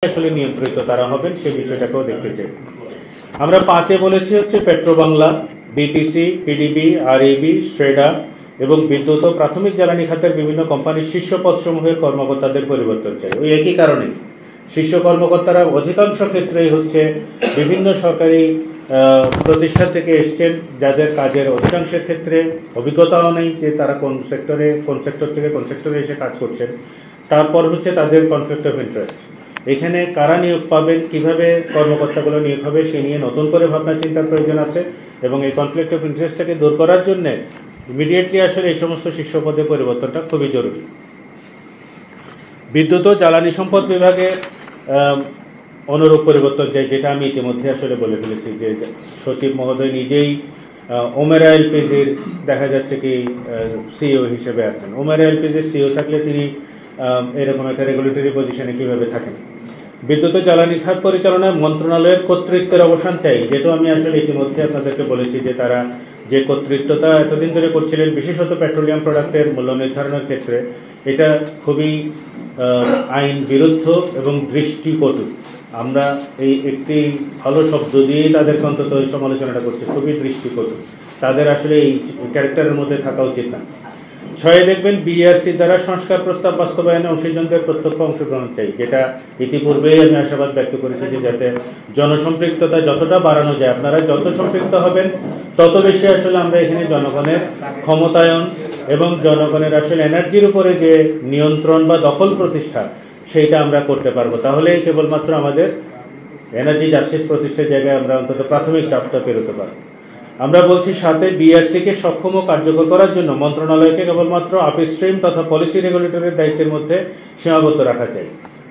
আসলে নিয়ন্ত্রিত তারা হবেন সেই বিষয়টাকেও দেখতে চাই। আমরা 5-এ বলেছি হচ্ছে পেট্রোবাংলা, বিপিসি, পিডিবি, আরএবি, শ্রেডা এবং বিদ্যুৎ ও প্রাথমিক জ্বালানি খাতের বিভিন্ন কোম্পানির শীর্ষ পদসমূহের কর্মকর্তাদের পরিবর্তন চাই। ওই একই কারণে শীর্ষ কর্মকর্তারা অধিকাংশ ক্ষেত্রেই হচ্ছে বিভিন্ন সরকারি প্রতিষ্ঠান থেকে এসছেন, যাদের কাজের অধিকাংশের ক্ষেত্রে অভিজ্ঞতাও নেই যে তারা কোন সেক্টর থেকে কোন সেক্টরে এসে কাজ করছেন। তারপর হচ্ছে তাদের কনফ্লিক্ট অফ ইন্টারেস্ট, এখানে কারা নিয়োগ পাবেন, কিভাবে কর্মকর্তাগুলো নিয়োগ হবে সে নিয়ে নতুন করে ভাবনা চিন্তার প্রয়োজন আছে এবং এই কনফ্লিক্ট অফ ইন্টারেস্টটাকে দূর করার জন্য ইমিডিয়েটলি আসলে এই সমস্ত শীর্ষ পদে পরিবর্তনটা খুবই জরুরি। বিদ্যুৎ ও জ্বালানি সম্পদ বিভাগে অনুরূপ পরিবর্তন চাই, যেটা আমি ইতিমধ্যে আসলে বলে ফেলেছি যে সচিব মহোদয় নিজেই ওমেরা এলপিজির দেখা যাচ্ছে কি সিইও হিসেবে আছেন। ওমেরা এলপিজির সিইও থাকলে তিনি এরকম একটা রেগুলেটরি পজিশনে কীভাবে থাকেন। বিদ্যুৎ ও জ্বালানি খাত পরিচালনায় মন্ত্রণালয়ের কর্তৃত্বের অবসান চাই, যেটা আমি আসলে ইতিমধ্যে আপনাদেরকে বলেছি যে তারা যে কর্তৃত্বটা এতদিন ধরে করছিলেন বিশেষত পেট্রোলিয়াম প্রোডাক্টের মূল্য নির্ধারণের ক্ষেত্রে, এটা খুবই আইন বিরুদ্ধ এবং দৃষ্টিকটু। আমরা এই একটি ভালো শব্দ দিয়েই তাদেরকে অন্তত এই সমালোচনাটা করছি, খুবই দৃষ্টিকটু। তাদের আসলে এই ক্যারেক্টারের মধ্যে থাকা উচিত না। 6-এ দেখবেন বিআরসি দ্বারা সংস্কার প্রস্তাব বাস্তবায়নে অংশীজনদের প্রত্যক্ষ অংশগ্রহণ চাই, যেটা ইতিপূর্বেই আমি আশাবাদ ব্যক্ত করেছি যে যাতে জনসম্পৃক্ততা যতটা বাড়ানো যায়, আপনারা যত সম্পৃক্ত হবেন তত বেশি আসলে আমরা এখানে জনগণের ক্ষমতায়ন এবং জনগণের আসলে এনার্জির উপরে যে নিয়ন্ত্রণ বা দখল প্রতিষ্ঠা সেইটা আমরা করতে পারবো। তাহলেই কেবলমাত্র আমাদের এনার্জি জাস্টিস প্রতিষ্ঠার জায়গায় আমরা অন্তত প্রাথমিক চাপটা পেরোতে পারবো। আমরা বলছি 7-এ বিআরসিকে সক্ষম ও কার্যকর করার জন্য মন্ত্রণালয়কে কেবলমাত্র আপস্ট্রিম তথা পলিসি রেগুলেটরের দায়িত্বের মধ্যে সীমাবদ্ধ রাখা চাই।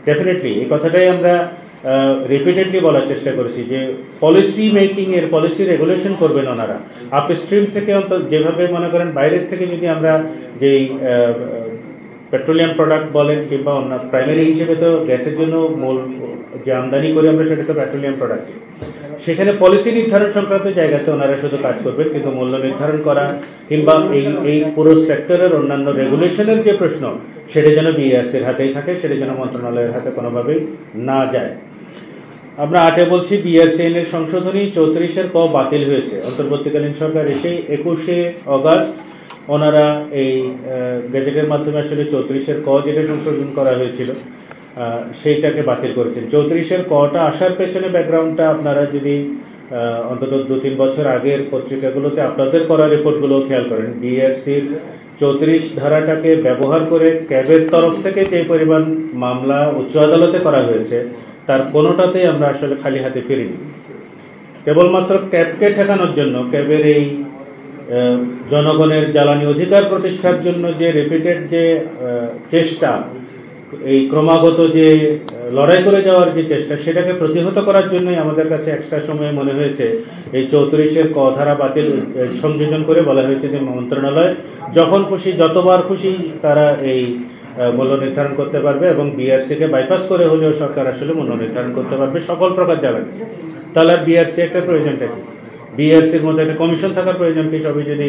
ডেফিনেটলি এই কথাটাই আমরা রিপিটেডলি বলার চেষ্টা করেছি যে পলিসি মেকিং এর পলিসি রেগুলেশন করবেন ওনারা। আপস্ট্রিম থেকে যেভাবে মনে করেন বাইরের থেকে যদি আমরা যেই পেট্রোলিয়াম প্রোডাক্ট বলেন কিংবা অন্য প্রাইমারি হিসেবে তো গ্যাসের জন্য মূল যে আমদানি করি আমরা সেটা তো পেট্রোলিয়াম প্রোডাক্ট, সেখানে পলিসি নির্ধারণ সংক্রান্ত জায়গাতে ওনারা শুধু কাজ করবেন, কিন্তু মূল্য নির্ধারণ করা কিংবা এই পুরো সেক্টরের অন্যান্য রেগুলেশনের যে প্রশ্ন সেটা যেন বিআরসির হাতেই থাকে, সেটা যেন মন্ত্রণালয়ের হাতে কোনোভাবেই না যায়। আমরা 8-এ বলছি বিআরসি আইনের সংশোধনী 34-এর ক বাতিল হয়েছে। অন্তর্বর্তীকালীন সরকার এসে 21শে অগাস্ট ওনারা এই গেজেটের মাধ্যমে আসলে 34-এর ক যেটা সংশোধন করা হয়েছিল সেইটাকে বাতিল করেছেন। 34-এর কটা আসার পেছনে ব্যাকগ্রাউন্ডটা আপনারা যদি অন্তত 2-3 বছর আগের পত্রিকাগুলোতে আপনাদের করা রিপোর্টগুলো খেয়াল করেন, বিআরসির 34 ধারাটাকে ব্যবহার করে ক্যাবের তরফ থেকে যে পরিমাণ মামলা উচ্চ আদালতে করা হয়েছে তার কোনোটাতেই আমরা আসলে খালি হাতে ফিরিনি। কেবলমাত্র ক্যাবকে ঠেকানোর জন্য, ক্যাবের এই জনগণের জ্বালানি অধিকার প্রতিষ্ঠার জন্য যে রিপিটেড যে চেষ্টা, এই ক্রমাগত যে লড়াই করে যাওয়ার যে চেষ্টা, সেটাকে প্রতিহত করার জন্যই আমাদের কাছে একটা সময় মনে হয়েছে এই 34-এর ক ধারা বাতিল সংযোজন করে বলা হয়েছে যে মন্ত্রণালয় যখন খুশি যতবার খুশি তারা এই মূল্য নির্ধারণ করতে পারবে এবং বিআরসিকে বাইপাস করে হলেও সরকার আসলে মূল্য নির্ধারণ করতে পারবে সকল প্রকার জ্বালানি। তাহলে আর বিআরসি একটা প্রয়োজনটা কি? বিআরসির মধ্যে একটা কমিশন থাকার প্রয়োজন কি? সবই যদি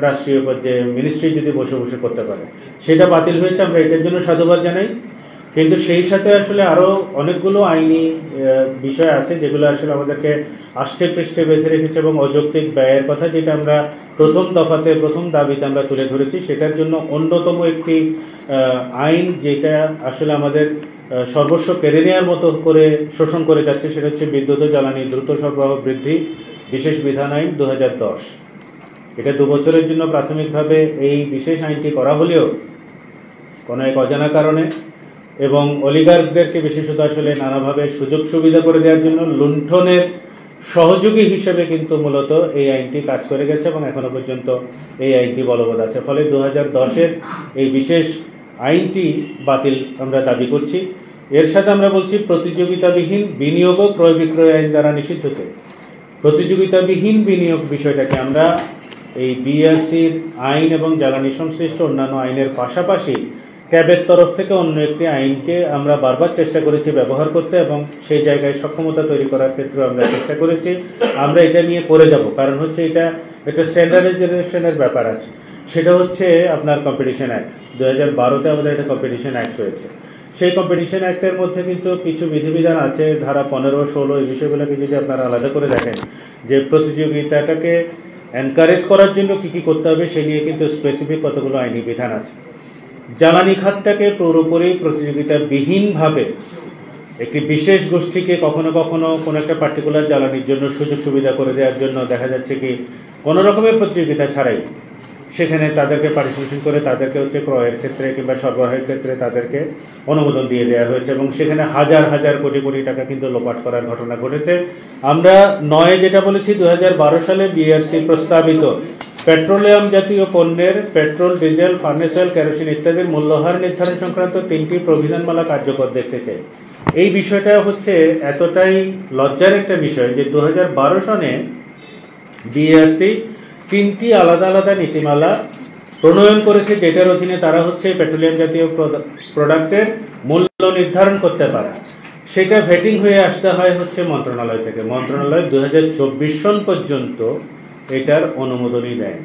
রাষ্ট্রীয় পর্যায়ে মিনিস্ট্রি যদি বসে বসে করতে পারে, সেটা বাতিল হয়েছে, আমরা এটার জন্য সাধুবাদ জানাই। কিন্তু সেই সাথে আসলে আরও অনেকগুলো আইনি বিষয় আছে যেগুলো আসলে আমাদেরকে আষ্টে পৃষ্ঠে বেঁধে রেখেছে এবং অযৌক্তিক ব্যয়ের কথা, যেটা আমরা প্রথম দফাতে প্রথম দাবিতে আমরা তুলে ধরেছি। সেটার জন্য অন্যতম একটি আইন যেটা আসলে আমাদের সর্বস্ব কেড়ে নেওয়ার মতো করে শোষণ করে যাচ্ছে, সেটা হচ্ছে বিদ্যুৎ ও জ্বালানি দ্রুত সরবরাহ বৃদ্ধি বিশেষ বিধান আইন 2010। এটা 2 বছরের জন্য প্রাথমিকভাবে এই বিশেষ আইনটি করা হলেও কোনো এক অজানা কারণে এবং অলিগার্কদেরকে বিশেষত আসলে নানাভাবে সুযোগ সুবিধা করে দেওয়ার জন্য লুণ্ঠনের সহযোগী হিসেবে কিন্তু মূলত এই আইনটি কাজ করে গেছে এবং এখনো পর্যন্ত এই আইনটি বলবৎ আছে। ফলে 2010-এর এই বিশেষ আইনটি বাতিল আমরা দাবি করছি। এর সাথে আমরা বলছি প্রতিযোগিতাবিহীন বিনিয়োগ ও ক্রয় বিক্রয় আইন দ্বারা নিষিদ্ধ চাই। প্রতিযোগিতাবিহীন বিনিয়োগ বিষয়টাকে আমরা এই বিআরসির আইন এবং জ্বালানি সংশ্লিষ্ট অন্যান্য আইনের পাশাপাশি ক্যাবের তরফ থেকে অন্য একটি আইনকে আমরা বারবার চেষ্টা করেছি ব্যবহার করতে এবং সেই জায়গায় সক্ষমতা তৈরি করার ক্ষেত্রে আমরা চেষ্টা করেছি। আমরা এটা নিয়ে করে যাব, কারণ হচ্ছে এটা একটা স্ট্যান্ডার্ডাইজেশনের ব্যাপার আছে। সেটা হচ্ছে আপনার কম্পিটিশন অ্যাক্ট 2012-তে আমাদের একটা কম্পিটিশন অ্যাক্ট হয়েছে। সেই কম্পিটিশন অ্যাক্টের মধ্যে কিন্তু কিছু বিধিবিধান আছে, ধারা 15-16, এই বিষয়গুলোকে যদি আপনারা আলাদা করে দেখেন যে প্রতিযোগিতাটাকে এনকারেজ করার জন্য কী কী করতে হবে সে নিয়ে কিন্তু স্পেসিফিক কতগুলো আইনি বিধান আছে। জ্বালানি খাতটাকে পুরোপুরি প্রতিযোগিতাবিহীনভাবে একটি বিশেষ গোষ্ঠীকে কখনো কখনো কোনো একটা পার্টিকুলার জ্বালানির জন্য সুযোগ সুবিধা করে দেওয়ার জন্য দেখা যাচ্ছে কি কোনো রকমের প্রতিযোগিতা ছাড়াই সেখানে তাদেরকে পার্টিসিপেশন করে তাদেরকে হচ্ছে ক্রয়ের ক্ষেত্রে কিংবা সরবরাহের ক্ষেত্রে তাদেরকে অনুমোদন দিয়ে দেওয়া হয়েছে এবং সেখানে হাজার হাজার কোটি কোটি টাকা কিন্তু লোপাট করার ঘটনা ঘটেছে। আমরা 9 যেটা বলেছি 2012 সালে বিআরসি প্রস্তাবিত পেট্রোলিয়াম জাতীয় পণ্যের petrol, diesel, furnace oil, kerosene ইত্যাদির মূল্যহার নির্ধারণ সংক্রান্ত 3টি প্রবিধানমালা কার্যকর দেখতে চাই। এই বিষয়টা হচ্ছে এতটাই লজ্জার একটা বিষয় যে 2012 সনে বিআরসি 3টি আলাদা আলাদা নীতিমালা প্রণয়ন করেছে, যেটার অধীনে তারা হচ্ছে পেট্রোলিয়াম জাতীয় প্রোডাক্টের মূল্য নির্ধারণ করতে পারে। সেটা ভেটিং হয়ে আসতে হয় হচ্ছে মন্ত্রণালয় থেকে। মন্ত্রণালয় 2024 সন পর্যন্ত এটার অনুমোদনই দেয়।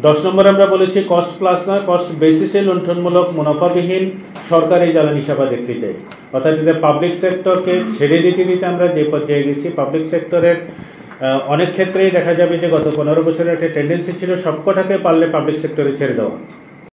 10 নম্বর আমরা বলেছি কস্ট প্লাস না, কস্ট বেসিসে লুণ্ঠনমূলক মুনাফাবিহীন সরকারি জ্বালানি সেবা দেখতে চাই। অর্থাৎ এটা পাবলিক সেক্টরকে ছেড়ে দিতে দিতে আমরা যে পর্যায়ে গেছি, পাবলিক সেক্টরের অনেক ক্ষেত্রেই দেখা যাবে যে গত 15 বছরের একটা টেন্ডেন্সি ছিল সবকটাকে পারলে পাবলিক সেক্টরে ছেড়ে দেওয়া।